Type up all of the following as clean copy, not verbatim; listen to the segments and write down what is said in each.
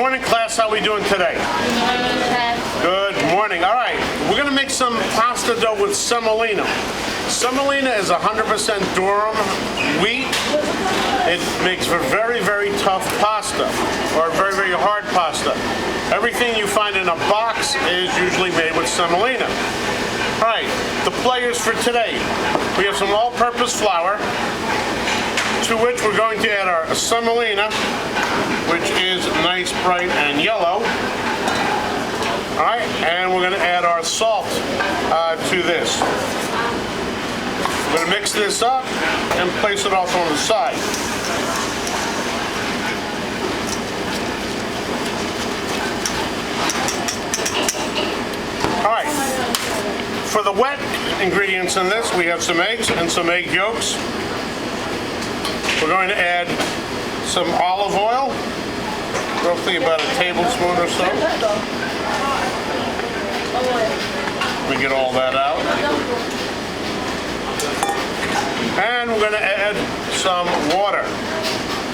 morning, class. How are we doing today? Good morning. All right, we're going to make some pasta dough with semolina. Semolina is 100% durum wheat. It makes for very, very tough pasta, or very, very hard pasta. Everything you find in a box is usually made with semolina. All right, the players for today. We have some all-purpose flour, to which we're going to add our semolina, which is nice, bright, and yellow. All right, and we're going to add our salt to this. We're going to mix this up and place it off on the side. All right, for the wet ingredients in this, we have some eggs and some egg yolks. We're going to add some olive oil, roughly about a tablespoon or so. Let me get all that out. And we're going to add some water,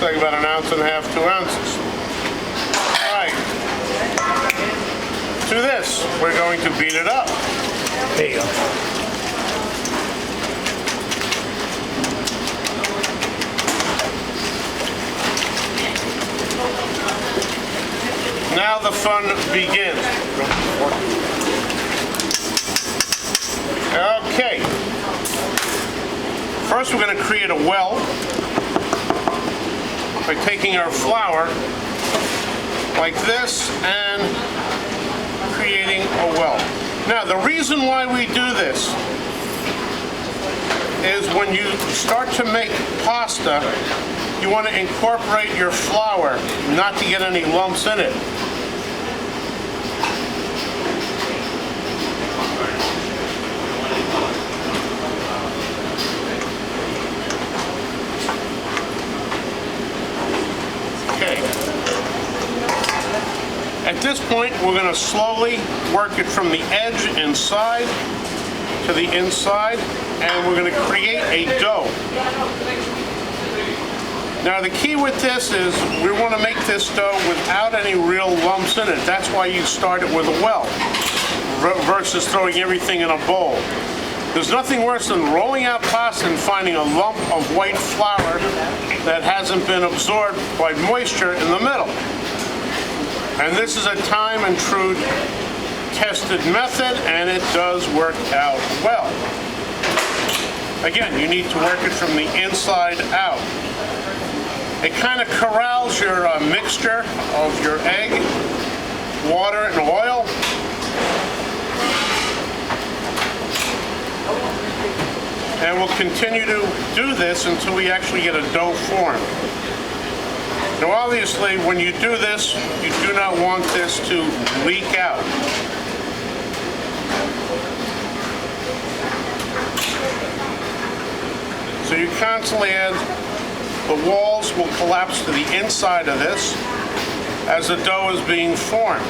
like about 1.5 ounces, 2 ounces. All right. To this, we're going to beat it up. There you go. Now the fun begins. Okay. First we're going to create a well by taking our flour like this and creating a well. Now the reason why we do this is when you start to make pasta, you want to incorporate your flour, not to get any lumps in it. Okay. At this point, we're going to slowly work it from the edge inside to the inside, and we're going to create a dough. Now the key with this is we want to make this dough without any real lumps in it. That's why you start it with a well versus throwing everything in a bowl. There's nothing worse than rolling out pasta and finding a lump of white flour that hasn't been absorbed by moisture in the middle. And this is a time and true tested method, and it does work out well. Again, you need to work it from the inside out. It kind of corrals your mixture of your egg, water, and oil. And we'll continue to do this until we actually get a dough formed. Now obviously, when you do this, you do not want this to leak out. So you constantly add. The walls will collapse to the inside of this as the dough is being formed.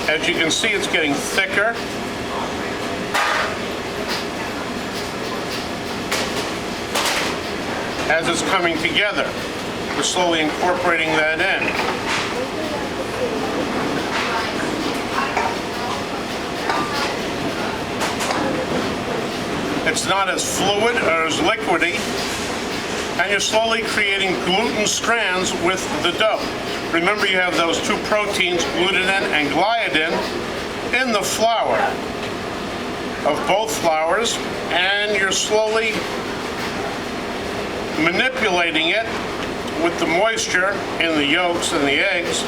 As you can see, it's getting thicker. As it's coming together, we're slowly incorporating that in. It's not as fluid or as liquidy, and you're slowly creating gluten strands with the dough. Remember, you have those two proteins, glutenin and gliadin, in the flour of both flours, and you're slowly manipulating it with the moisture in the yolks and the eggs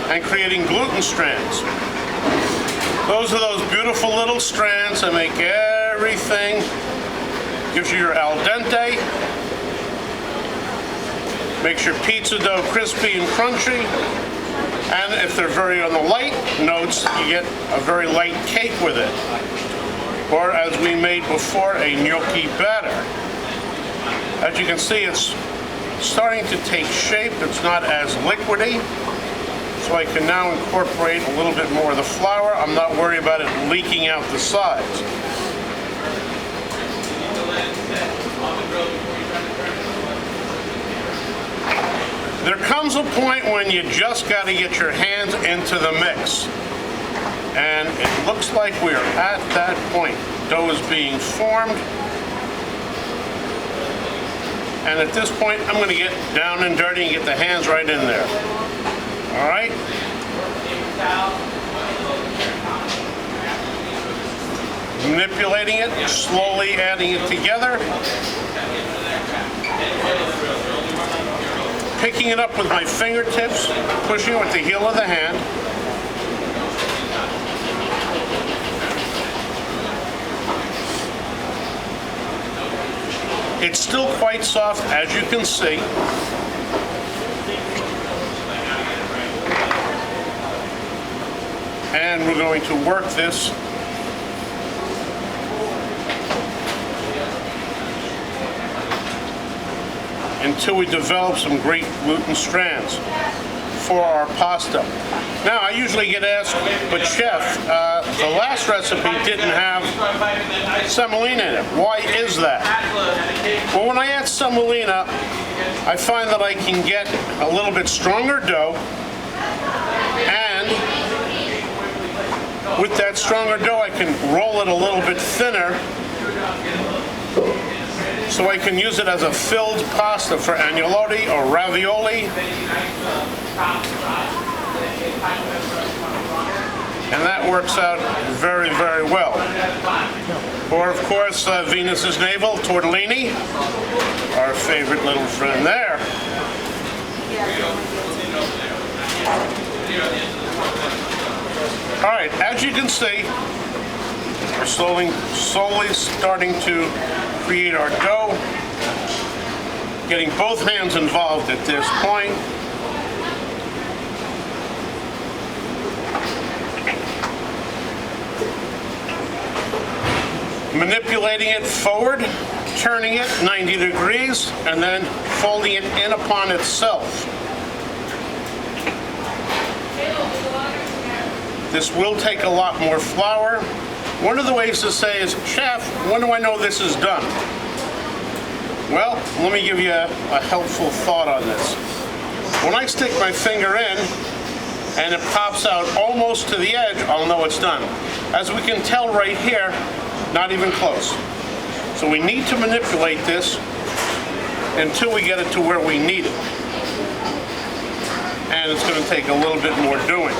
and creating gluten strands. Those are those beautiful little strands that make everything, gives you your al dente, makes your pizza dough crispy and crunchy, and if they're very on the light notes, you get a very light cake with it. Or as we made before, a gnocchi batter. As you can see, it's starting to take shape. It's not as liquidy. So I can now incorporate a little bit more of the flour. I'm not worried about it leaking out the sides. comes a point when you just got to get your hands into the mix. And it looks like we're at that point. Dough is being formed. And at this point, I'm going to get down and dirty and get the hands right in there. All right? Manipulating it, slowly adding it together. Picking it up with my fingertips, pushing it with the heel of the hand. It's still quite soft, as you can see. And we're going to work this until we develop some great gluten strands for our pasta. Now, I usually get asked, but chef, the last recipe didn't have semolina in it. Why is that? Well, when I add semolina, I find that I can get a little bit stronger dough, and with that stronger dough, I can roll it a little bit thinner, so I can use it as a filled pasta for agnolotti or ravioli. And that works out very, very well. Or, of course, Venus's navel, tortellini, our favorite little friend there. All right, as you can see, we're slowly starting to create our dough, getting both hands involved at this point. Manipulating it forward, turning it 90 degrees, and then folding it in upon itself. This will take a lot more flour. One of the ways to say is, chef, when do I know this is done? Well, let me give you a helpful thought on this. When I stick my finger in and it pops out almost to the edge, I'll know it's done. As we can tell right here, not even close. So we need to manipulate this until we get it to where we need it. And it's going to take a little bit more doing.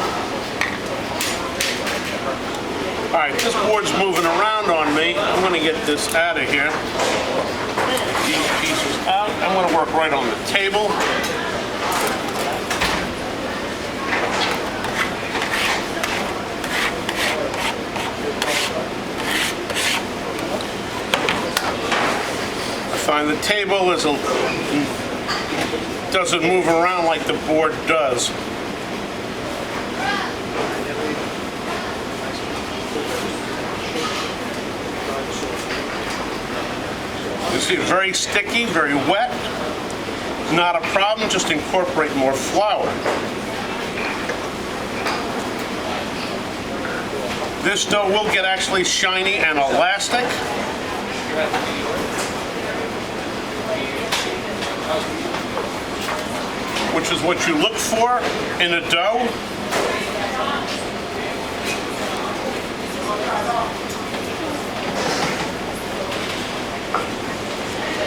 All right, this board's moving around on me. I'm going to get this out of here. Get these pieces out. I'm going to work right on the table. I find the table doesn't move around like the board does. You see, very sticky, very wet. Not a problem, just incorporate more flour. This dough will get actually shiny and elastic. Which is what you look for in a dough.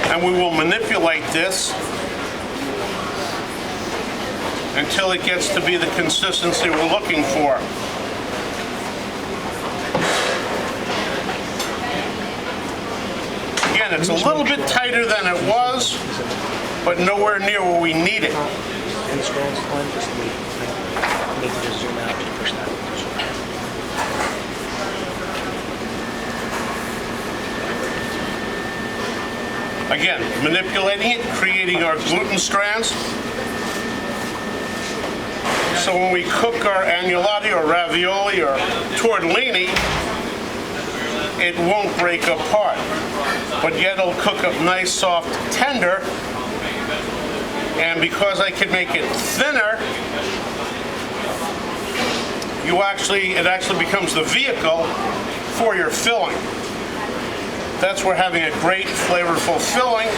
And we will manipulate this until it gets to be the consistency we're looking for. Again, it's a little bit tighter than it was, but nowhere near where we need it. And strands one, just need to just zoom out to push that. Again, manipulating it, creating our gluten strands. So when we cook our agnolotti or ravioli or tortellini, it won't break apart. But yet it'll cook up nice, soft, tender. And because I can make it thinner, it actually becomes the vehicle for your filling. That's where having a great, flavorful filling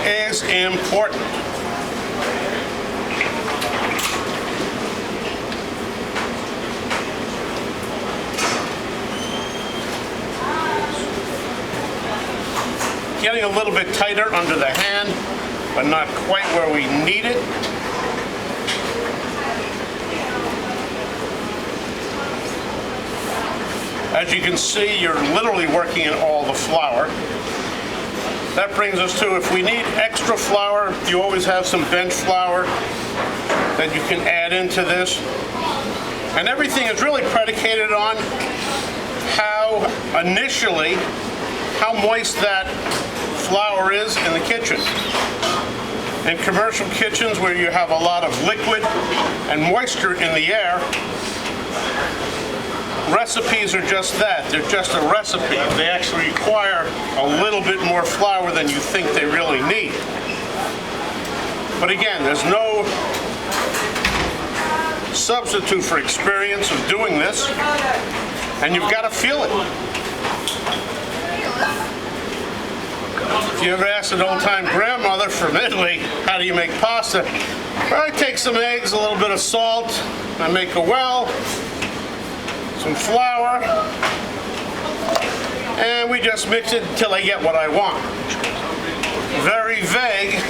is important. getting a little bit tighter under the hand, but not quite where we need it. As you can see, you're literally working in all the flour. That brings us to, if we need extra flour, you always have some bench flour that you can add into this. And everything is really predicated on how moist that flour is in the kitchen. In commercial kitchens where you have a lot of liquid and moisture in the air, recipes are just that. They're just a recipe. They actually require a little bit more flour than you think they really need. But again, there's no substitute for experience of doing this, and you've got to feel it. If you ever asked an old-time grandmother from Italy, how do you make pasta? Well, I take some eggs, a little bit of salt, I make a well, some flour, and we just mix it until I get what I want. Very vague,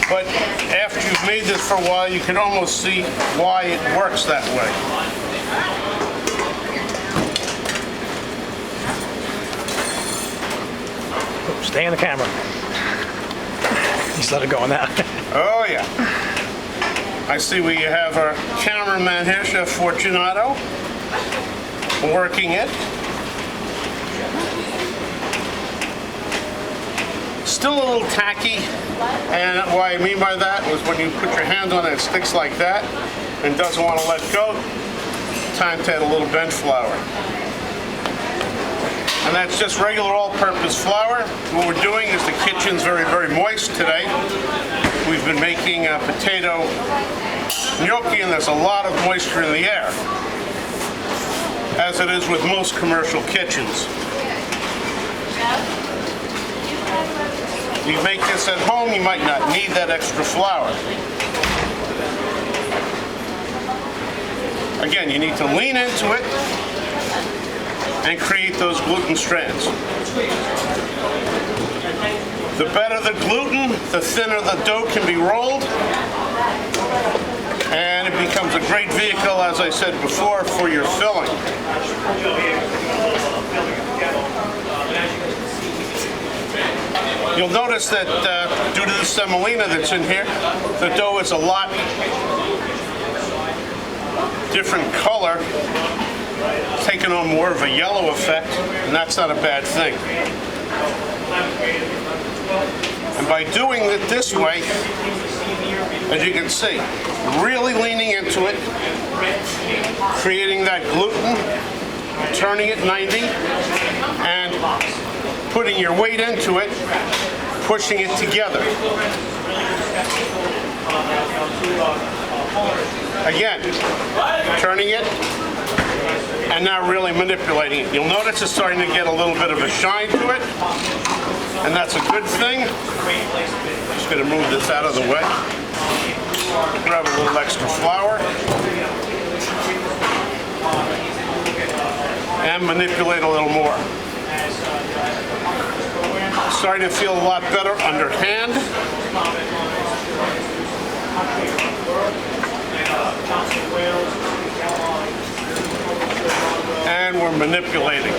but after you've made this for a while, you can almost see why it works that way. Stay in the camera. Just let it go on that. Oh yeah. I see we have our cameraman here, Chef Fortunato, working it. Still a little tacky, and what I mean by that was when you put your hands on it, it sticks like that and doesn't want to let go. Time to add a little bench flour. And that's just regular all-purpose flour. What we're doing is the kitchen's very, very moist today. We've been making potato gnocchi, and there's a lot of moisture in the air, as it is with most commercial kitchens. You make this at home, you might not need that extra flour. Again, you need to lean into it and create those gluten strands. The better the gluten, the thinner the dough can be rolled, and it becomes a great vehicle, as I said before, for your filling. You'll notice that due to the semolina that's in here, the dough is a lot different color, taking on more of a yellow effect, and that's not a bad thing. And by doing it this way, as you can see, really leaning into it, creating that gluten, turning it 90, and putting your weight into it, pushing it together. Again, turning it, and now really manipulating it. You'll notice it's starting to get a little bit of a shine to it, and that's a good thing. Just going to move this out of the way. Grab a little extra flour, and manipulate a little more. Starting to feel a lot better underhand. And we're manipulating.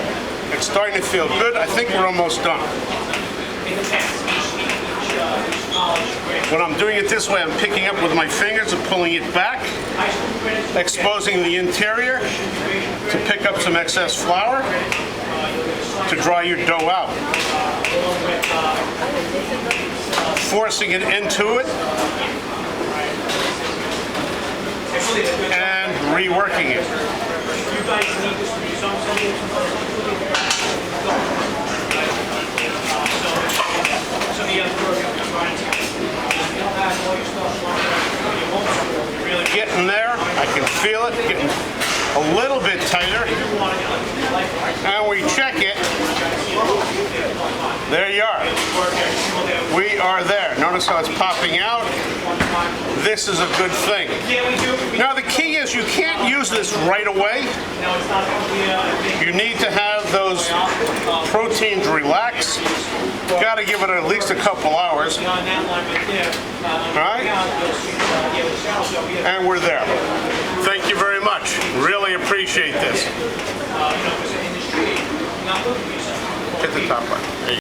It's starting to feel good. I think we're almost done. When I'm doing it this way, I'm picking up with my fingers and pulling it back, exposing the interior to pick up some excess flour to dry your dough out. Forcing it into it and reworking it. Getting there, I can feel it, getting a little bit tighter, and we check it. There you are. We are there. Notice how it's popping out. this is a good thing. Now the key is you can't use this right away. You need to have those proteins relax. Got to give it at least a couple hours. All right? And we're there. Thank you very much. Really appreciate this. Hit the top button.